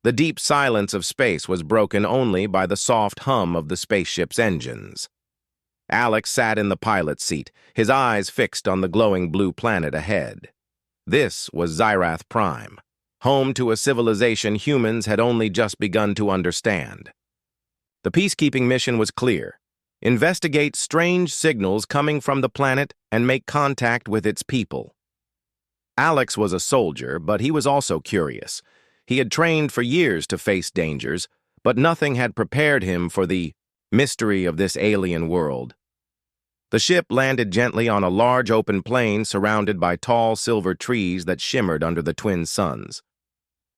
The deep silence of space was broken only by the soft hum of the spaceship's engines. Alex sat in the pilot's seat, his eyes fixed on the glowing blue planet ahead. This was Xyrath Prime, home to a civilization humans had only just begun to understand. The peacekeeping mission was clear. Investigate strange signals coming from the planet and make contact with its people. Alex was a soldier, but he was also curious. He had trained for years to face dangers, but nothing had prepared him for the mystery of this alien world. The ship landed gently on a large open plain surrounded by tall silver trees that shimmered under the twin suns.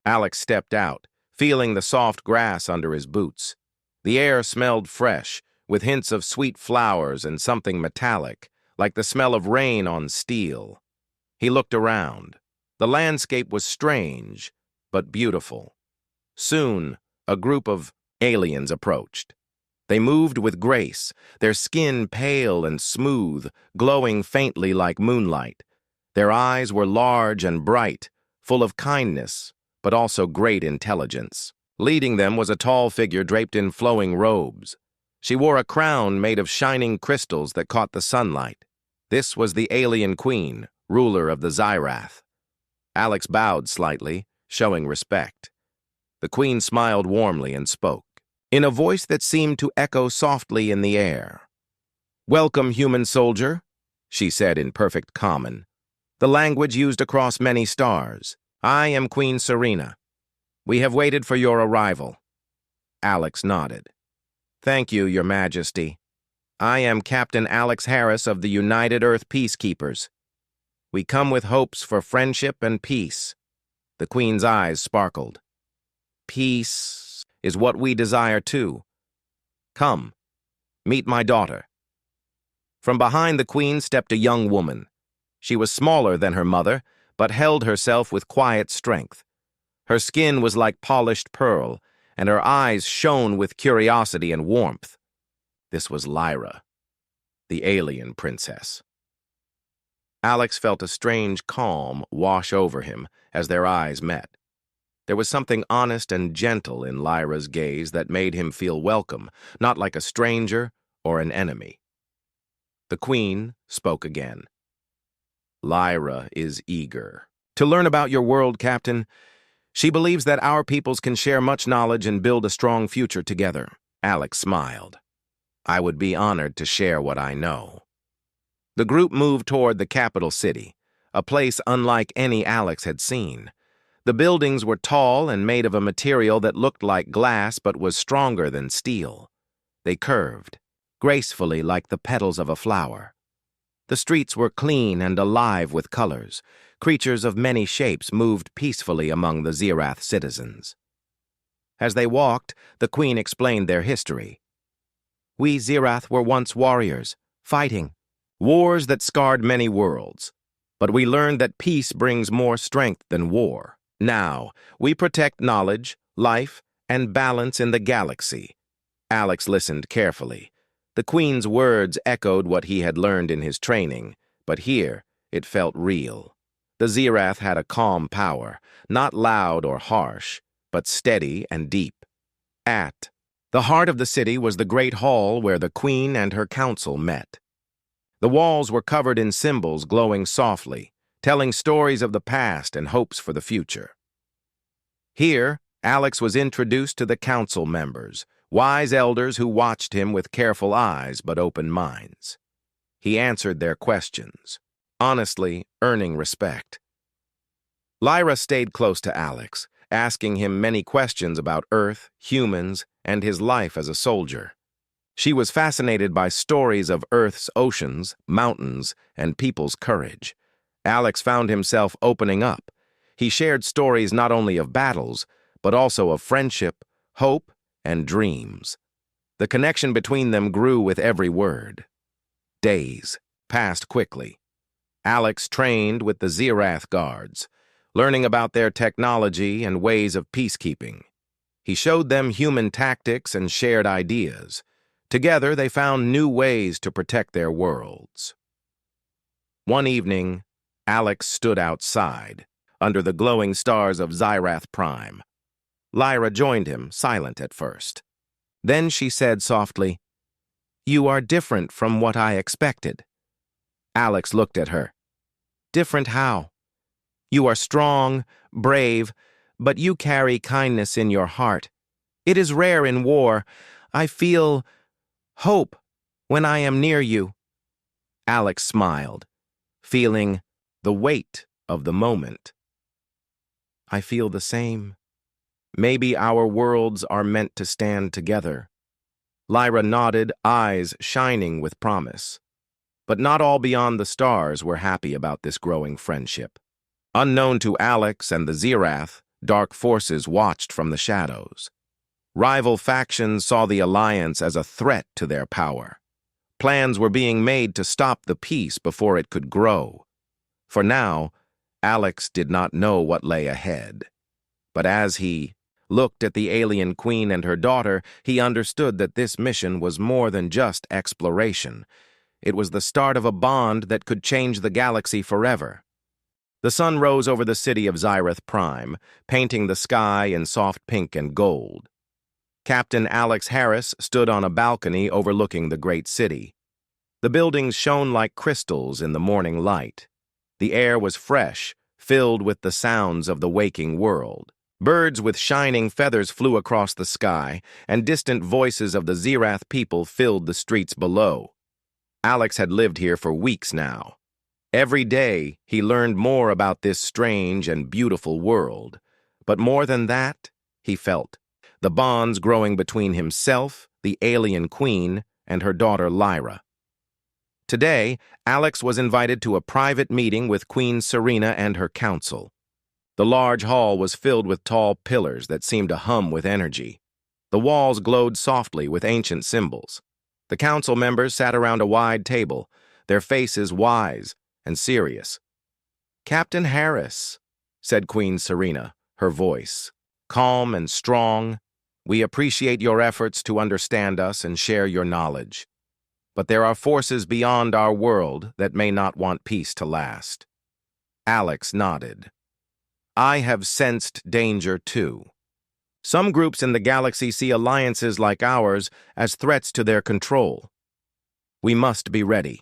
Alex stepped out, feeling the soft grass under his boots. The air smelled fresh, with hints of sweet flowers and something metallic, like the smell of rain on steel. He looked around. The landscape was strange, but beautiful. Soon, a group of aliens approached. They moved with grace, their skin pale and smooth, glowing faintly like moonlight. Their eyes were large and bright, full of kindness, but also great intelligence. Leading them was a tall figure draped in flowing robes. She wore a crown made of shining crystals that caught the sunlight. This was the alien queen, ruler of the Xyrath. Alex bowed slightly, showing respect. The queen smiled warmly and spoke, in a voice that seemed to echo softly in the air. "Welcome, human soldier," she said in perfect common, the language used across many stars. "I am Queen Serena. We have waited for your arrival." Alex nodded. "Thank you, Your Majesty. I am Captain Alex Harris of the United Earth Peacekeepers. We come with hopes for friendship and peace." The Queen's eyes sparkled. "Peace is what we desire too. Come, meet my daughter." From behind the Queen stepped a young woman. She was smaller than her mother, but held herself with quiet strength. Her skin was like polished pearl, and her eyes shone with curiosity and warmth. This was Lyra, the alien princess. Alex felt a strange calm wash over him as their eyes met. There was something honest and gentle in Lyra's gaze that made him feel welcome, not like a stranger or an enemy. The Queen spoke again. "Lyra is eager to learn about your world, Captain. She believes that our peoples can share much knowledge and build a strong future together." Alex smiled. "I would be honored to share what I know." The group moved toward the capital city, a place unlike any Alex had seen. The buildings were tall and made of a material that looked like glass but was stronger than steel. They curved, gracefully like the petals of a flower. The streets were clean and alive with colors. Creatures of many shapes moved peacefully among the Xyrath citizens. As they walked, the Queen explained their history. "We Xyrath were once warriors, fighting wars that scarred many worlds. But we learned that peace brings more strength than war. Now, we protect knowledge, life, and balance in the galaxy." Alex listened carefully. The Queen's words echoed what he had learned in his training, but here it felt real. The Xyrath had a calm power, not loud or harsh, but steady and deep. At the heart of the city was the great hall where the Queen and her council met. The walls were covered in symbols glowing softly, telling stories of the past and hopes for the future. Here, Alex was introduced to the council members, wise elders who watched him with careful eyes but open minds. He answered their questions, honestly earning respect. Lyra stayed close to Alex, asking him many questions about Earth, humans, and his life as a soldier. She was fascinated by stories of Earth's oceans, mountains, and people's courage. Alex found himself opening up. He shared stories not only of battles, but also of friendship, hope, and dreams. The connection between them grew with every word. Days passed quickly. Alex trained with the Xyrath guards, learning about their technology and ways of peacekeeping. He showed them human tactics and shared ideas. Together, they found new ways to protect their worlds. One evening, Alex stood outside, under the glowing stars of Xyrath Prime. Lyra joined him, silent at first. Then she said softly, "You are different from what I expected." Alex looked at her. "Different how?" "You are strong, brave, but you carry kindness in your heart. It is rare in war. I feel hope when I am near you." Alex smiled, feeling the weight of the moment. "I feel the same. Maybe our worlds are meant to stand together." Lyra nodded, eyes shining with promise. But not all beyond the stars were happy about this growing friendship. Unknown to Alex and the Zirath, dark forces watched from the shadows. Rival factions saw the alliance as a threat to their power. Plans were being made to stop the peace before it could grow. For now, Alex did not know what lay ahead. But as he looked at the alien queen and her daughter, he understood that this mission was more than just exploration. It was the start of a bond that could change the galaxy forever. The sun rose over the city of Zirath Prime, painting the sky in soft pink and gold. Captain Alex Harris stood on a balcony overlooking the great city. The buildings shone like crystals in the morning light. The air was fresh, filled with the sounds of the waking world. Birds with shining feathers flew across the sky, and distant voices of the Zirath people filled the streets below. Alex had lived here for weeks now. Every day, he learned more about this strange and beautiful world. But more than that, he felt the bonds growing between himself, the alien queen, and her daughter Lyra. Today, Alex was invited to a private meeting with Queen Serena and her council. The large hall was filled with tall pillars that seemed to hum with energy. The walls glowed softly with ancient symbols. The council members sat around a wide table, their faces wise and serious. "Captain Harris," said Queen Serena, her voice calm and strong, "we appreciate your efforts to understand us and share your knowledge. But there are forces beyond our world that may not want peace to last." Alex nodded. "I have sensed danger too. Some groups in the galaxy see alliances like ours as threats to their control. We must be ready."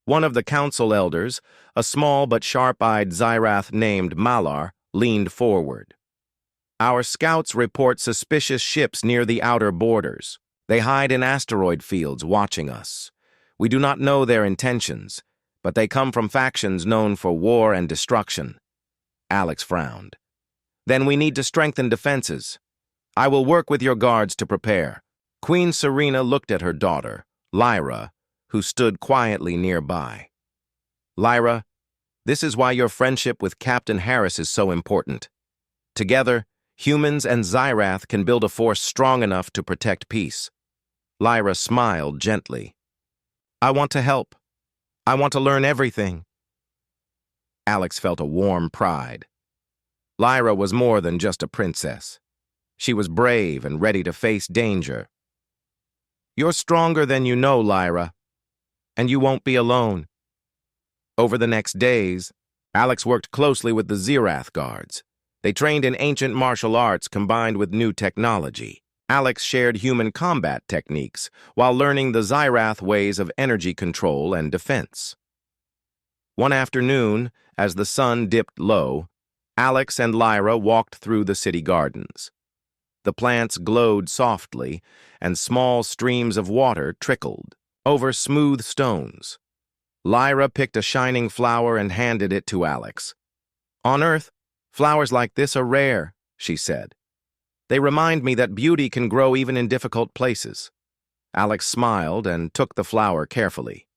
One of the council elders, a small but sharp-eyed Zirath named Malar, leaned forward. "Our scouts report suspicious ships near the outer borders. They hide in asteroid fields watching us. We do not know their intentions, but they come from factions known for war and destruction." Alex frowned. "Then we need to strengthen defenses. I will work with your guards to prepare." Queen Serena looked at her daughter, Lyra, who stood quietly nearby. "Lyra, this is why your friendship with Captain Harris is so important. Together, humans and Zirath can build a force strong enough to protect peace." Lyra smiled gently. "I want to help. I want to learn everything." Alex felt a warm pride. Lyra was more than just a princess. She was brave and ready to face danger. "You're stronger than you know, Lyra, and you won't be alone." Over the next days, Alex worked closely with the Zirath guards. They trained in ancient martial arts combined with new technology. Alex shared human combat techniques while learning the Zirath ways of energy control and defense. One afternoon, as the sun dipped low, Alex and Lyra walked through the city gardens. The plants glowed softly, and small streams of water trickled over smooth stones. Lyra picked a shining flower and handed it to Alex. "On Earth, flowers like this are rare," she said. "They remind me that beauty can grow even in difficult places." Alex smiled and took the flower carefully.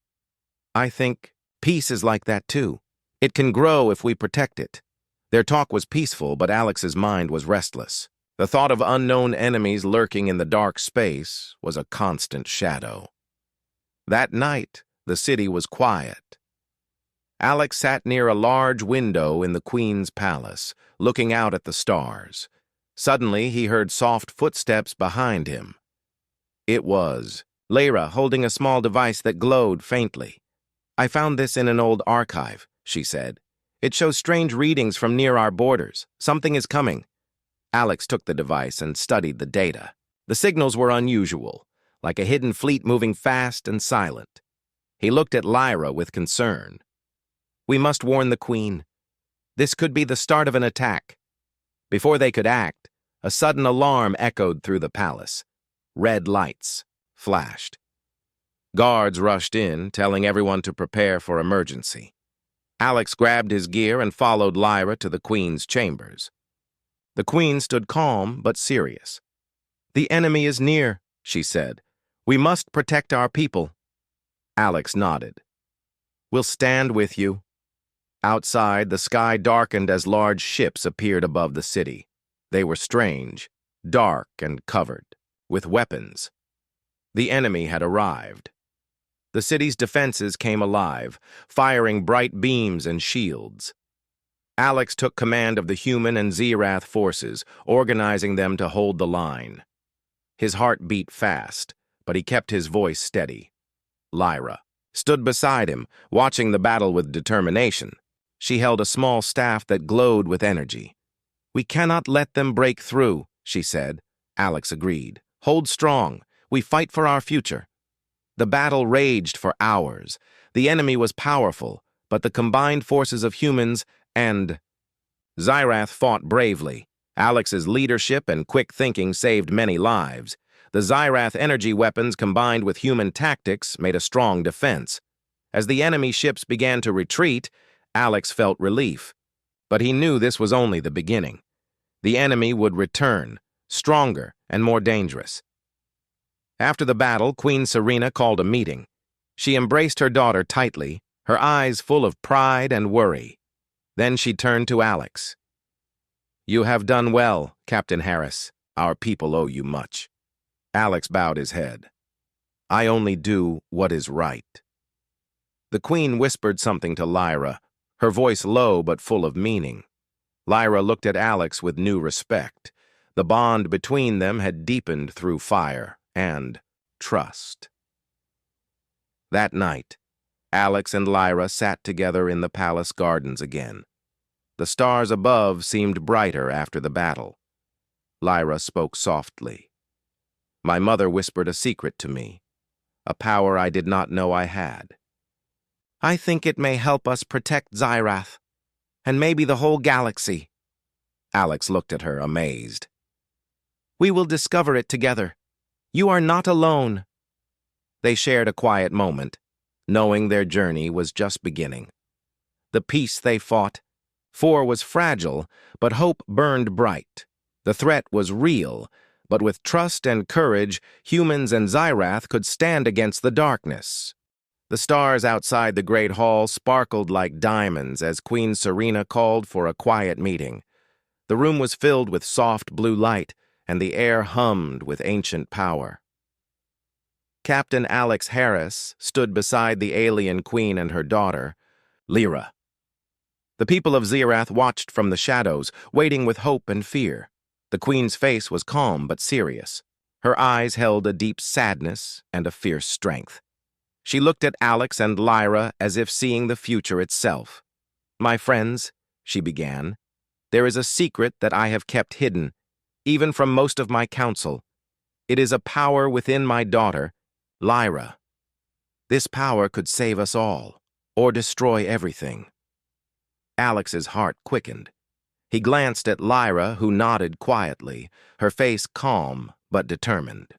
"I think peace is like that too. It can grow if we protect it." Their talk was peaceful, but Alex's mind was restless. The thought of unknown enemies lurking in the dark space was a constant shadow. That night, the city was quiet. Alex sat near a large window in the Queen's palace, looking out at the stars. Suddenly, he heard soft footsteps behind him. It was Lyra holding a small device that glowed faintly. "I found this in an old archive," she said. "It shows strange readings from near our borders. Something is coming." Alex took the device and studied the data. The signals were unusual, like a hidden fleet moving fast and silent. He looked at Lyra with concern. "We must warn the Queen. This could be the start of an attack." Before they could act, a sudden alarm echoed through the palace. Red lights flashed. Guards rushed in, telling everyone to prepare for emergency. Alex grabbed his gear and followed Lyra to the Queen's chambers. The Queen stood calm but serious. "The enemy is near," she said. "We must protect our people." Alex nodded. "We'll stand with you." Outside, the sky darkened as large ships appeared above the city. They were strange, dark and covered, with weapons. The enemy had arrived. The city's defenses came alive, firing bright beams and shields. Alex took command of the human and Zirath forces, organizing them to hold the line. His heart beat fast, but he kept his voice steady. Lyra stood beside him, watching the battle with determination. She held a small staff that glowed with energy. "We cannot let them break through," she said. Alex agreed. "Hold strong. We fight for our future." The battle raged for hours. The enemy was powerful, but the combined forces of humans and Zirath fought bravely. Alex's leadership and quick thinking saved many lives. The Zirath energy weapons combined with human tactics made a strong defense. As the enemy ships began to retreat, Alex felt relief. But he knew this was only the beginning. The enemy would return, stronger and more dangerous. After the battle, Queen Serena called a meeting. She embraced her daughter tightly, her eyes full of pride and worry. Then she turned to Alex. "You have done well, Captain Harris. Our people owe you much." Alex bowed his head. "I only do what is right." The Queen whispered something to Lyra, her voice low but full of meaning. Lyra looked at Alex with new respect. The bond between them had deepened through fire and trust. That night, Alex and Lyra sat together in the palace gardens again. The stars above seemed brighter after the battle. Lyra spoke softly. "My mother whispered a secret to me, a power I did not know I had. I think it may help us protect Zirath, and maybe the whole galaxy." Alex looked at her, amazed. "We will discover it together. You are not alone." They shared a quiet moment, knowing their journey was just beginning. The peace they fought for was fragile, but hope burned bright. The threat was real, but with trust and courage, humans and Zirath could stand against the darkness. The stars outside the Great Hall sparkled like diamonds as Queen Serena called for a quiet meeting. The room was filled with soft blue light, and the air hummed with ancient power. Captain Alex Harris stood beside the alien queen and her daughter, Lyra. The people of Zirath watched from the shadows, waiting with hope and fear. The queen's face was calm but serious. Her eyes held a deep sadness and a fierce strength. She looked at Alex and Lyra as if seeing the future itself. "My friends," she began, "there is a secret that I have kept hidden, even from most of my council. It is a power within my daughter, Lyra. This power could save us all, or destroy everything." Alex's heart quickened. He glanced at Lyra, who nodded quietly, her face calm but determined.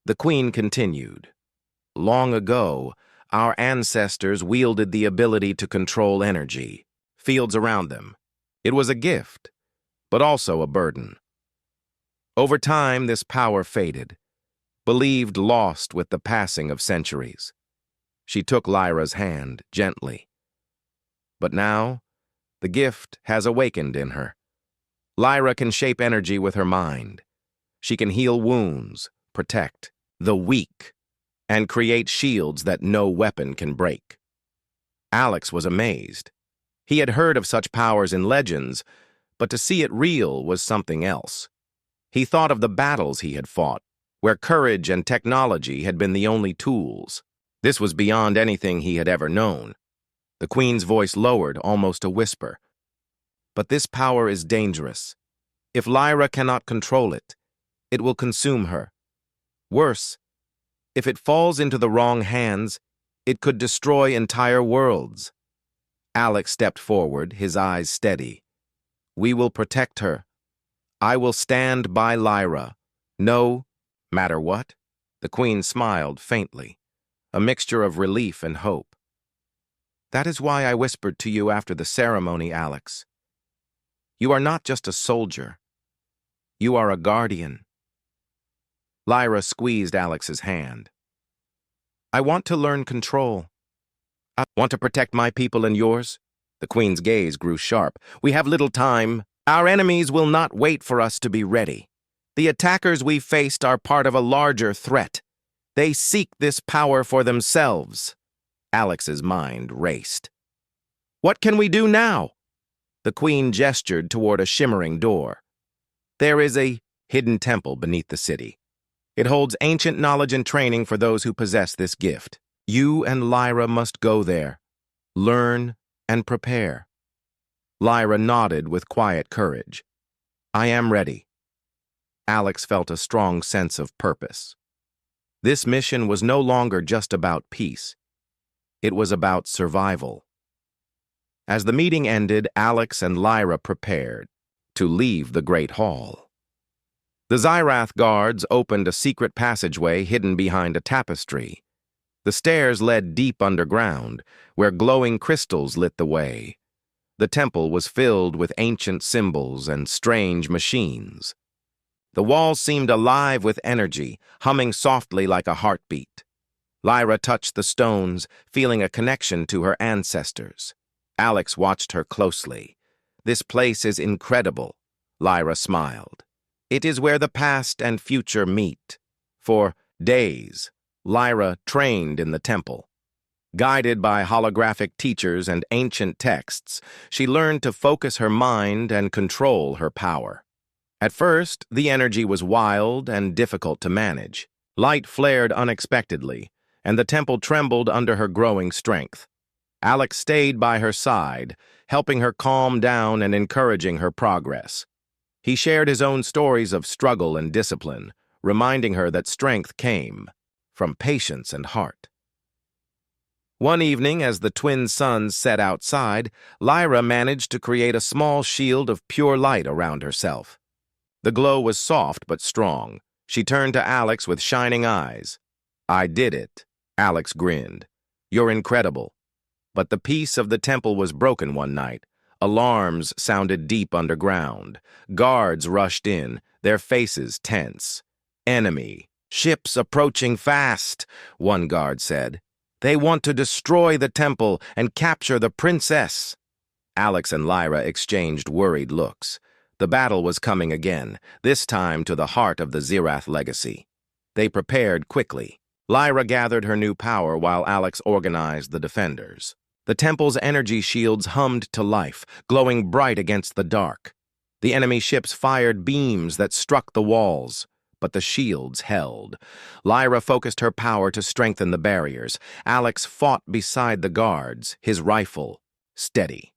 The queen continued. "Long ago, our ancestors wielded the ability to control energy, fields around them. It was a gift, but also a burden. Over time, this power faded, believed lost with the passing of centuries." She took Lyra's hand gently. "But now, the gift has awakened in her. Lyra can shape energy with her mind. She can heal wounds, protect the weak, and create shields that no weapon can break." Alex was amazed. He had heard of such powers in legends, but to see it real was something else. He thought of the battles he had fought, where courage and technology had been the only tools. This was beyond anything he had ever known. The queen's voice lowered, almost a whisper. "But this power is dangerous. If Lyra cannot control it, it will consume her. Worse, if it falls into the wrong hands, it could destroy entire worlds. Alex stepped forward, his eyes steady. We will protect her. I will stand by Lyra. No matter what. The Queen smiled faintly, a mixture of relief and hope. That is why I whispered to you after the ceremony, Alex. You are not just a soldier. You are a guardian. Lyra squeezed Alex's hand. I want to learn control. I want to protect my people and yours. The Queen's gaze grew sharp. We have little time. Our enemies will not wait for us to be ready. The attackers we faced are part of a larger threat. They seek this power for themselves. Alex's mind raced. What can we do now? The Queen gestured toward a shimmering door. There is a hidden temple beneath the city. It holds ancient knowledge and training for those who possess this gift. You and Lyra must go there. Learn and prepare. Lyra nodded with quiet courage. I am ready. Alex felt a strong sense of purpose. This mission was no longer just about peace. It was about survival. As the meeting ended, Alex and Lyra prepared to leave the Great Hall. The Xyrath guards opened a secret passageway hidden behind a tapestry. The stairs led deep underground, where glowing crystals lit the way. The temple was filled with ancient symbols and strange machines. The walls seemed alive with energy, humming softly like a heartbeat. Lyra touched the stones, feeling a connection to her ancestors. Alex watched her closely. This place is incredible, Lyra smiled. It is where the past and future meet. For days, Lyra trained in the temple. Guided by holographic teachers and ancient texts, she learned to focus her mind and control her power. At first, the energy was wild and difficult to manage. Light flared unexpectedly, and the temple trembled under her growing strength. Alex stayed by her side, helping her calm down and encouraging her progress. He shared his own stories of struggle and discipline, reminding her that strength came from patience and heart. One evening, as the twin suns set outside, Lyra managed to create a small shield of pure light around herself. The glow was soft but strong. She turned to Alex with shining eyes. I did it, Alex grinned. You're incredible. But the peace of the temple was broken one night. Alarms sounded deep underground. Guards rushed in, their faces tense. Enemy. Ships approaching fast, one guard said. They want to destroy the temple and capture the princess. Alex and Lyra exchanged worried looks. The battle was coming again, this time to the heart of the Xyrath legacy. They prepared quickly. Lyra gathered her new power while Alex organized the defenders. The temple's energy shields hummed to life, glowing bright against the dark. The enemy ships fired beams that struck the walls, but the shields held. Lyra focused her power to strengthen the barriers. Alex fought beside the guards, his rifle steady.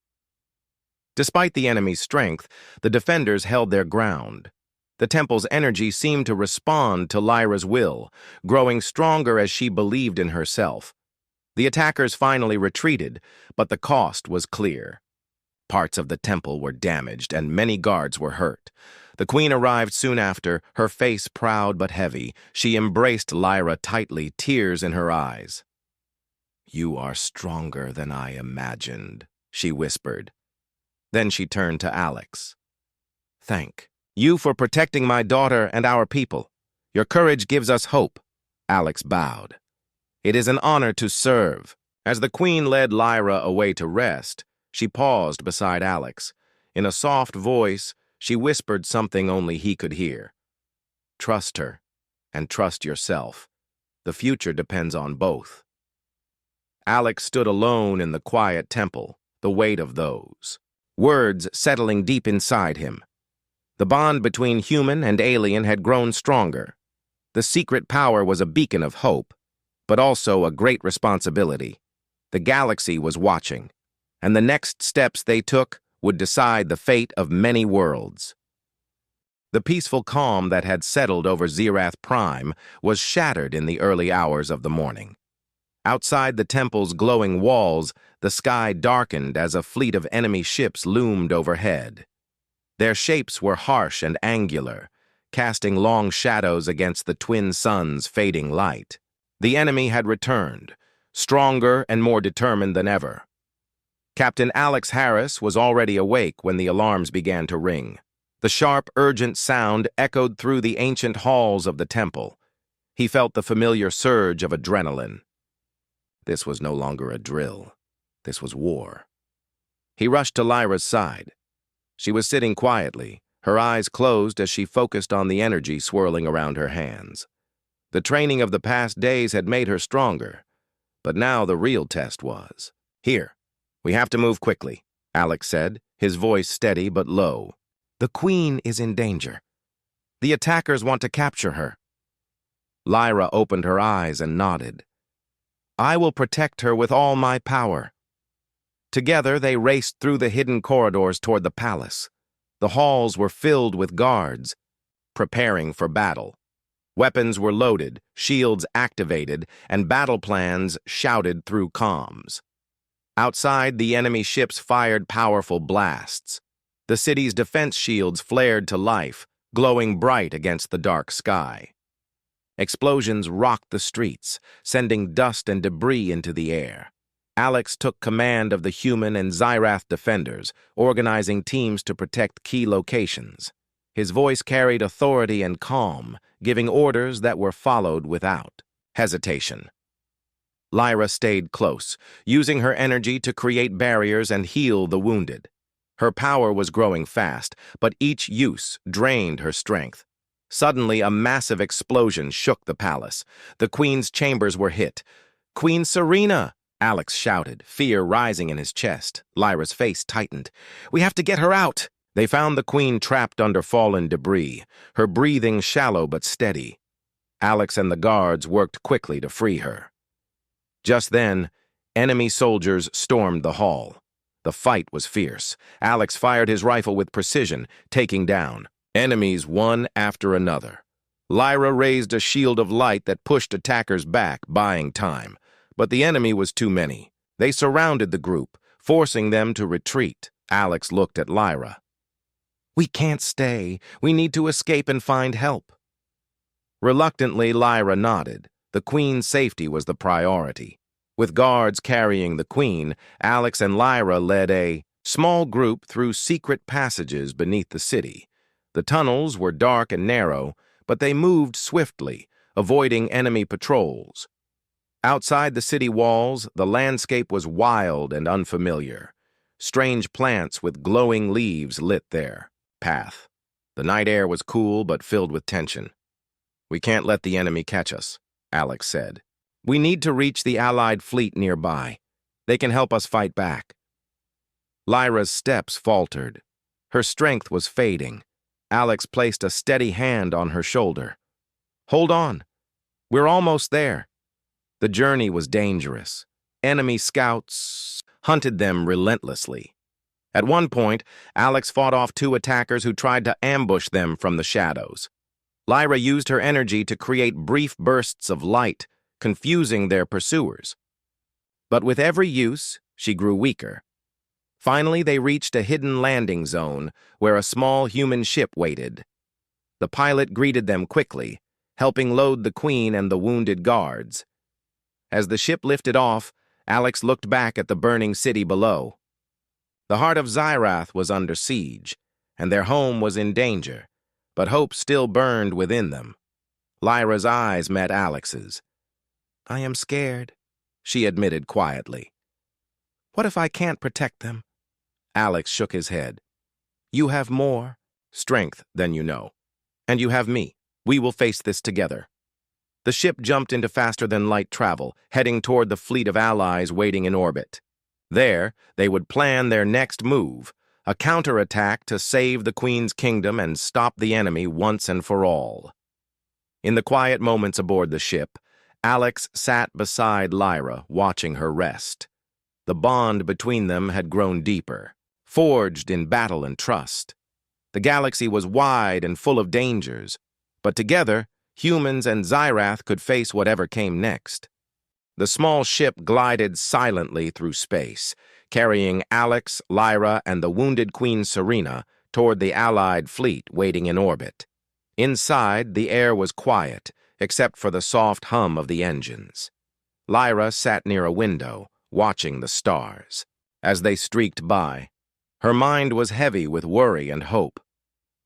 Despite the enemy's strength, the defenders held their ground. The temple's energy seemed to respond to Lyra's will, growing stronger as she believed in herself. The attackers finally retreated, but the cost was clear. Parts of the temple were damaged, and many guards were hurt. The Queen arrived soon after, her face proud but heavy. She embraced Lyra tightly, tears in her eyes. You are stronger than I imagined, she whispered. Then she turned to Alex. Thank you for protecting my daughter and our people. Your courage gives us hope. Alex bowed. It is an honor to serve. As the Queen led Lyra away to rest, she paused beside Alex. In a soft voice, she whispered something only he could hear. Trust her, and trust yourself. The future depends on both. Alex stood alone in the quiet temple, the weight of those words settling deep inside him. The bond between human and alien had grown stronger. The secret power was a beacon of hope, but also a great responsibility. The galaxy was watching, and the next steps they took would decide the fate of many worlds. The peaceful calm that had settled over Zerath Prime was shattered in the early hours of the morning. Outside the temple's glowing walls, the sky darkened as a fleet of enemy ships loomed overhead. Their shapes were harsh and angular, casting long shadows against the twin suns' fading light. The enemy had returned, stronger and more determined than ever. Captain Alex Harris was already awake when the alarms began to ring. The sharp, urgent sound echoed through the ancient halls of the temple. He felt the familiar surge of adrenaline. This was no longer a drill. This was war. He rushed to Lyra's side. She was sitting quietly, her eyes closed as she focused on the energy swirling around her hands. The training of the past days had made her stronger, but now the real test was. "Here, we have to move quickly," Alex said, his voice steady but low. "The Queen is in danger. The attackers want to capture her." Lyra opened her eyes and nodded. "I will protect her with all my power." Together, they raced through the hidden corridors toward the palace. The halls were filled with guards, preparing for battle. Weapons were loaded, shields activated, and battle plans shouted through comms. Outside, the enemy ships fired powerful blasts. The city's defense shields flared to life, glowing bright against the dark sky. Explosions rocked the streets, sending dust and debris into the air. Alex took command of the human and Zerath defenders, organizing teams to protect key locations. His voice carried authority and calm, giving orders that were followed without hesitation. Lyra stayed close, using her energy to create barriers and heal the wounded. Her power was growing fast, but each use drained her strength. Suddenly, a massive explosion shook the palace. The Queen's chambers were hit. "Queen Serena!" Alex shouted, fear rising in his chest. Lyra's face tightened. "We have to get her out!" They found the Queen trapped under fallen debris, her breathing shallow but steady. Alex and the guards worked quickly to free her. Just then, enemy soldiers stormed the hall. The fight was fierce. Alex fired his rifle with precision, taking down enemies one after another. Lyra raised a shield of light that pushed attackers back, buying time. But the enemy was too many. They surrounded the group, forcing them to retreat. Alex looked at Lyra. "We can't stay. We need to escape and find help." Reluctantly, Lyra nodded. The Queen's safety was the priority. With guards carrying the Queen, Alex and Lyra led a small group through secret passages beneath the city. The tunnels were dark and narrow, but they moved swiftly, avoiding enemy patrols. Outside the city walls, the landscape was wild and unfamiliar. Strange plants with glowing leaves lit their path. The night air was cool but filled with tension. "We can't let the enemy catch us," Alex said. "We need to reach the Allied fleet nearby. They can help us fight back." Lyra's steps faltered. Her strength was fading. Alex placed a steady hand on her shoulder. "Hold on. We're almost there." The journey was dangerous. Enemy scouts hunted them relentlessly. At one point, Alex fought off two attackers who tried to ambush them from the shadows. Lyra used her energy to create brief bursts of light, confusing their pursuers. But with every use, she grew weaker. Finally, they reached a hidden landing zone where a small human ship waited. The pilot greeted them quickly, helping load the Queen and the wounded guards. As the ship lifted off, Alex looked back at the burning city below. The heart of Zerath was under siege, and their home was in danger, but hope still burned within them. Lyra's eyes met Alex's. "I am scared," she admitted quietly. "What if I can't protect them?" Alex shook his head. "You have more strength than you know, and you have me. We will face this together." The ship jumped into faster-than-light travel, heading toward the fleet of allies waiting in orbit. There, they would plan their next move, a counterattack to save the Queen's kingdom and stop the enemy once and for all. In the quiet moments aboard the ship, Alex sat beside Lyra, watching her rest. The bond between them had grown deeper, forged in battle and trust. The galaxy was wide and full of dangers, but together, humans and Xyrath could face whatever came next. The small ship glided silently through space, carrying Alex, Lyra, and the wounded Queen Serena toward the Allied fleet waiting in orbit. Inside, the air was quiet, except for the soft hum of the engines. Lyra sat near a window, watching the stars. As they streaked by, her mind was heavy with worry and hope.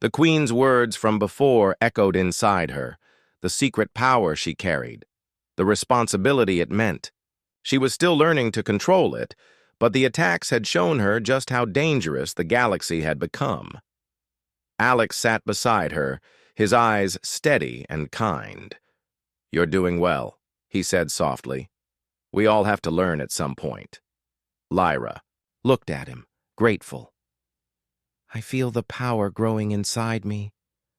The Queen's words from before echoed inside her, the secret power she carried, the responsibility it meant. She was still learning to control it, but the attacks had shown her just how dangerous the galaxy had become. Alex sat beside her, his eyes steady and kind. "You're doing well," he said softly. "We all have to learn at some point." Lyra looked at him, grateful. "I feel the power growing inside me.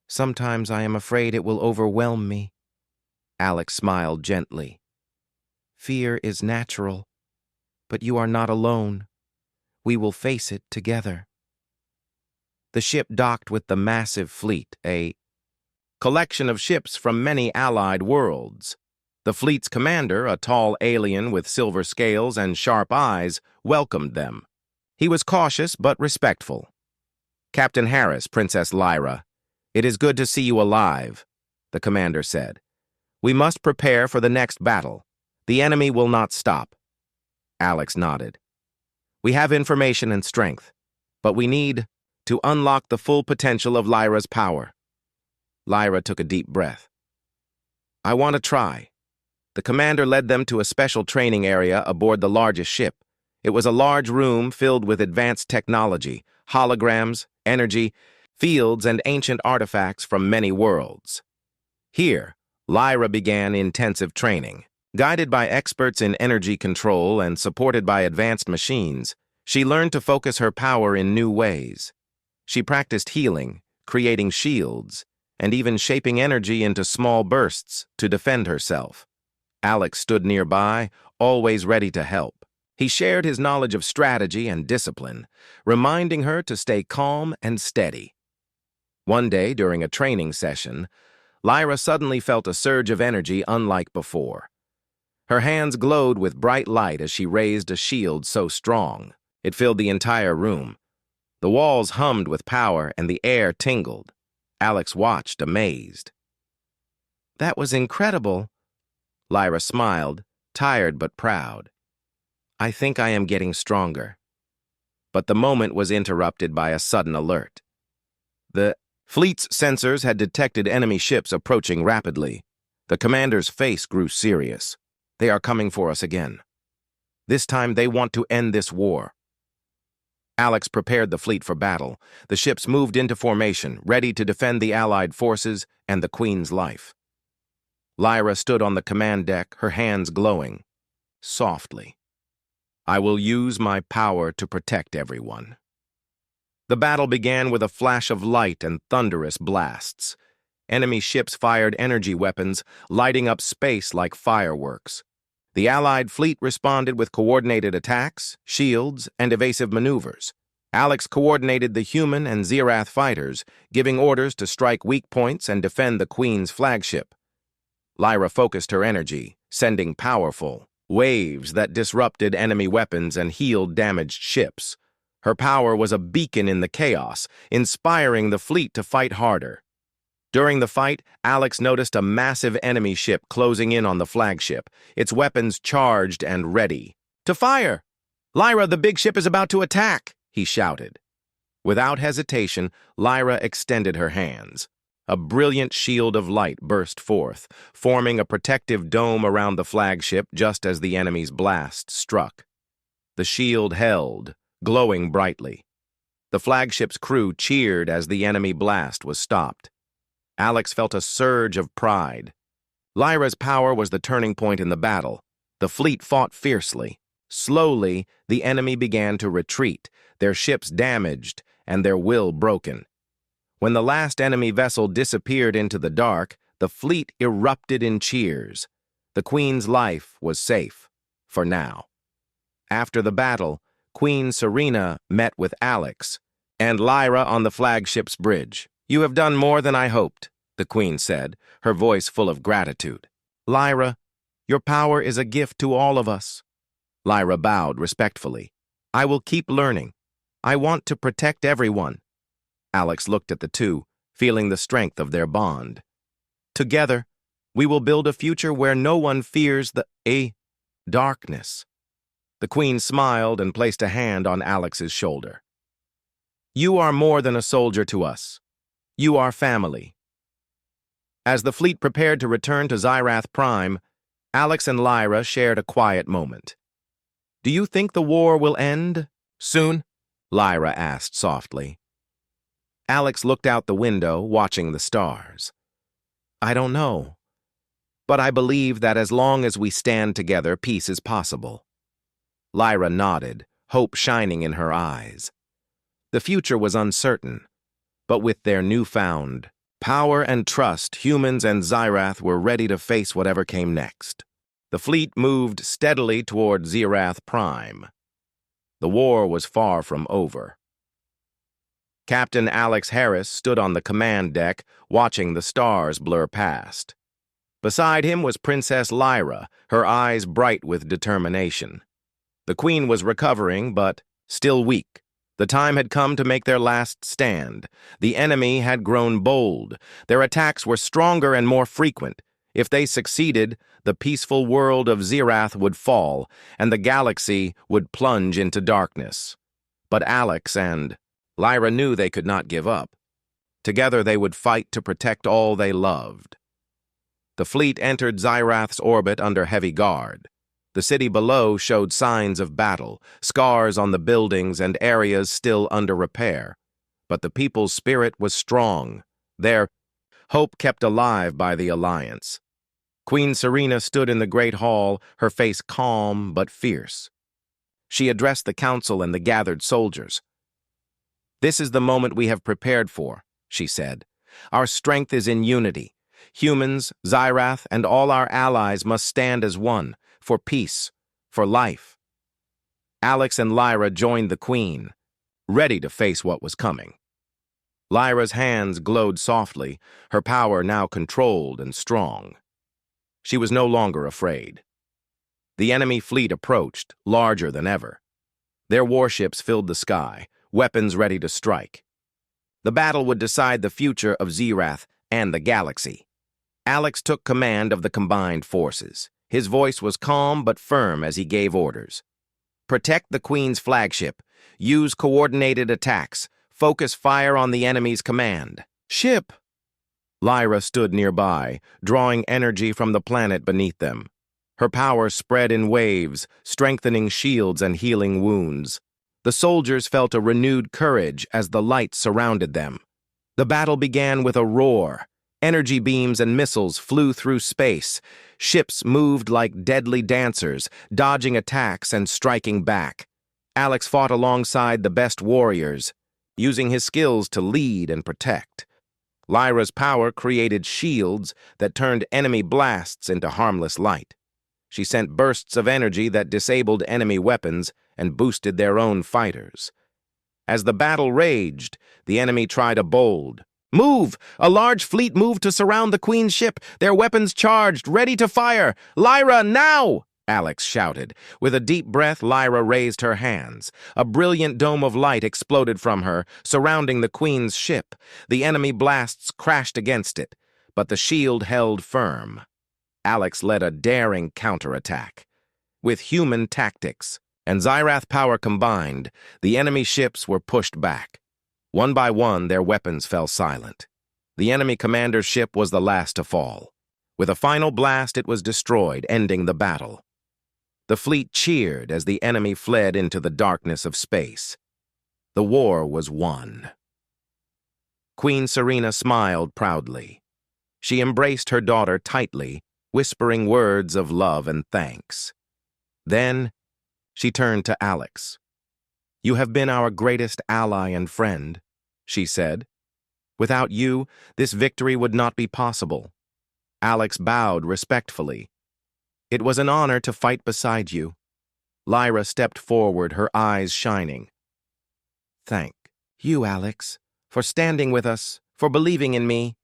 Sometimes I am afraid it will overwhelm me." Alex smiled gently. "Fear is natural, but you are not alone. We will face it together." The ship docked with the massive fleet, a collection of ships from many allied worlds. The fleet's commander, a tall alien with silver scales and sharp eyes, welcomed them. He was cautious but respectful. "Captain Harris, Princess Lyra, it is good to see you alive," the commander said. "We must prepare for the next battle. The enemy will not stop." Alex nodded. "We have information and strength, but we need to unlock the full potential of Lyra's power." Lyra took a deep breath. "I want to try." The commander led them to a special training area aboard the largest ship. It was a large room filled with advanced technology, holograms, energy, fields, and ancient artifacts from many worlds. Here, Lyra began intensive training. Guided by experts in energy control and supported by advanced machines, she learned to focus her power in new ways. She practiced healing, creating shields, and even shaping energy into small bursts to defend herself. Alex stood nearby, always ready to help. He shared his knowledge of strategy and discipline, reminding her to stay calm and steady. One day, during a training session, Lyra suddenly felt a surge of energy unlike before. Her hands glowed with bright light as she raised a shield so strong. It filled the entire room. The walls hummed with power and the air tingled. Alex watched, amazed. "That was incredible." Lyra smiled, tired but proud. "I think I am getting stronger." But the moment was interrupted by a sudden alert. The fleet's sensors had detected enemy ships approaching rapidly. The commander's face grew serious. "They are coming for us again. This time they want to end this war." Alex prepared the fleet for battle. The ships moved into formation, ready to defend the Allied forces and the Queen's life. Lyra stood on the command deck, her hands glowing. Softly, "I will use my power to protect everyone." The battle began with a flash of light and thunderous blasts. Enemy ships fired energy weapons, lighting up space like fireworks. The Allied fleet responded with coordinated attacks, shields, and evasive maneuvers. Alex coordinated the human and Xyrath fighters, giving orders to strike weak points and defend the Queen's flagship. Lyra focused her energy, sending powerful waves that disrupted enemy weapons and healed damaged ships. Her power was a beacon in the chaos, inspiring the fleet to fight harder. During the fight, Alex noticed a massive enemy ship closing in on the flagship, its weapons charged and ready. "To fire! Lyra, the big ship is about to attack!" he shouted. Without hesitation, Lyra extended her hands. A brilliant shield of light burst forth, forming a protective dome around the flagship just as the enemy's blast struck. The shield held, glowing brightly. The flagship's crew cheered as the enemy blast was stopped. Alex felt a surge of pride. Lyra's power was the turning point in the battle. The fleet fought fiercely. Slowly, the enemy began to retreat, their ships damaged and their will broken. When the last enemy vessel disappeared into the dark, the fleet erupted in cheers. The Queen's life was safe, for now. After the battle, Queen Serena met with Alex. And Lyra on the flagship's bridge. You have done more than I hoped, the Queen said, her voice full of gratitude. Lyra, your power is a gift to all of us. Lyra bowed respectfully. I will keep learning. I want to protect everyone. Alex looked at the two, feeling the strength of their bond. Together, we will build a future where no one fears the darkness. The Queen smiled and placed a hand on Alex's shoulder. You are more than a soldier to us. You are family. As the fleet prepared to return to Xyrath Prime, Alex and Lyra shared a quiet moment. Do you think the war will end soon? Lyra asked softly. Alex looked out the window, watching the stars. I don't know, but I believe that as long as we stand together, peace is possible. Lyra nodded, hope shining in her eyes. The future was uncertain, but with their newfound power and trust, humans and Xyrath were ready to face whatever came next. The fleet moved steadily toward Xyrath Prime. The war was far from over. Captain Alex Harris stood on the command deck, watching the stars blur past. Beside him was Princess Lyra, her eyes bright with determination. The Queen was recovering, but still weak. The time had come to make their last stand. The enemy had grown bold. Their attacks were stronger and more frequent. If they succeeded, the peaceful world of Xyrath would fall, and the galaxy would plunge into darkness. But Alex and Lyra knew they could not give up. Together they would fight to protect all they loved. The fleet entered Xyrath's orbit under heavy guard. The city below showed signs of battle, scars on the buildings and areas still under repair. But the people's spirit was strong. Their hope kept alive by the alliance. Queen Serena stood in the great hall, her face calm but fierce. She addressed the council and the gathered soldiers. This is the moment we have prepared for, she said. Our strength is in unity. Humans, Xyrath, and all our allies must stand as one, for peace, for life. Alex and Lyra joined the Queen, ready to face what was coming. Lyra's hands glowed softly, her power now controlled and strong. She was no longer afraid. The enemy fleet approached, larger than ever. Their warships filled the sky, weapons ready to strike. The battle would decide the future of Xyrath and the galaxy. Alex took command of the combined forces. His voice was calm but firm as he gave orders. Protect the Queen's flagship. Use coordinated attacks. Focus fire on the enemy's command. Ship! Lyra stood nearby, drawing energy from the planet beneath them. Her power spread in waves, strengthening shields and healing wounds. The soldiers felt a renewed courage as the light surrounded them. The battle began with a roar. Energy beams and missiles flew through space. Ships moved like deadly dancers, dodging attacks and striking back. Alex fought alongside the best warriors, using his skills to lead and protect. Lyra's power created shields that turned enemy blasts into harmless light. She sent bursts of energy that disabled enemy weapons and boosted their own fighters. As the battle raged, the enemy tried a bold move! A large fleet moved to surround the Queen's ship, their weapons charged, ready to fire. Lyra, now! Alex shouted. With a deep breath, Lyra raised her hands. A brilliant dome of light exploded from her, surrounding the Queen's ship. The enemy blasts crashed against it, but the shield held firm. Alex led a daring counterattack. With human tactics and Xyrath power combined, the enemy ships were pushed back. One by one, their weapons fell silent. The enemy commander's ship was the last to fall. With a final blast, it was destroyed, ending the battle. The fleet cheered as the enemy fled into the darkness of space. The war was won. Queen Serena smiled proudly. She embraced her daughter tightly, whispering words of love and thanks. Then, she turned to Alex. You have been our greatest ally and friend, she said. Without you, this victory would not be possible. Alex bowed respectfully. It was an honor to fight beside you. Lyra stepped forward, her eyes shining. Thank You, Alex, for standing with us, for believing in me.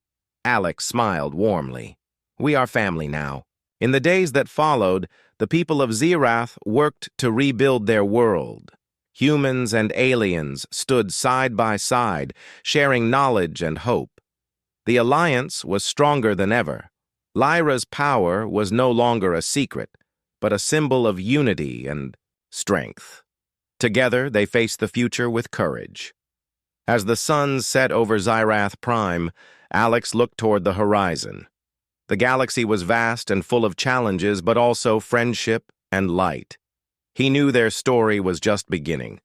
Alex smiled warmly. We are family now. In the days that followed, the people of Zerath worked to rebuild their world. Humans and aliens stood side by side, sharing knowledge and hope. The alliance was stronger than ever. Lyra's power was no longer a secret, but a symbol of unity and strength. Together, they faced the future with courage. As the sun set over Zerath Prime, Alex looked toward the horizon. The galaxy was vast and full of challenges, but also friendship and light. He knew their story was just beginning.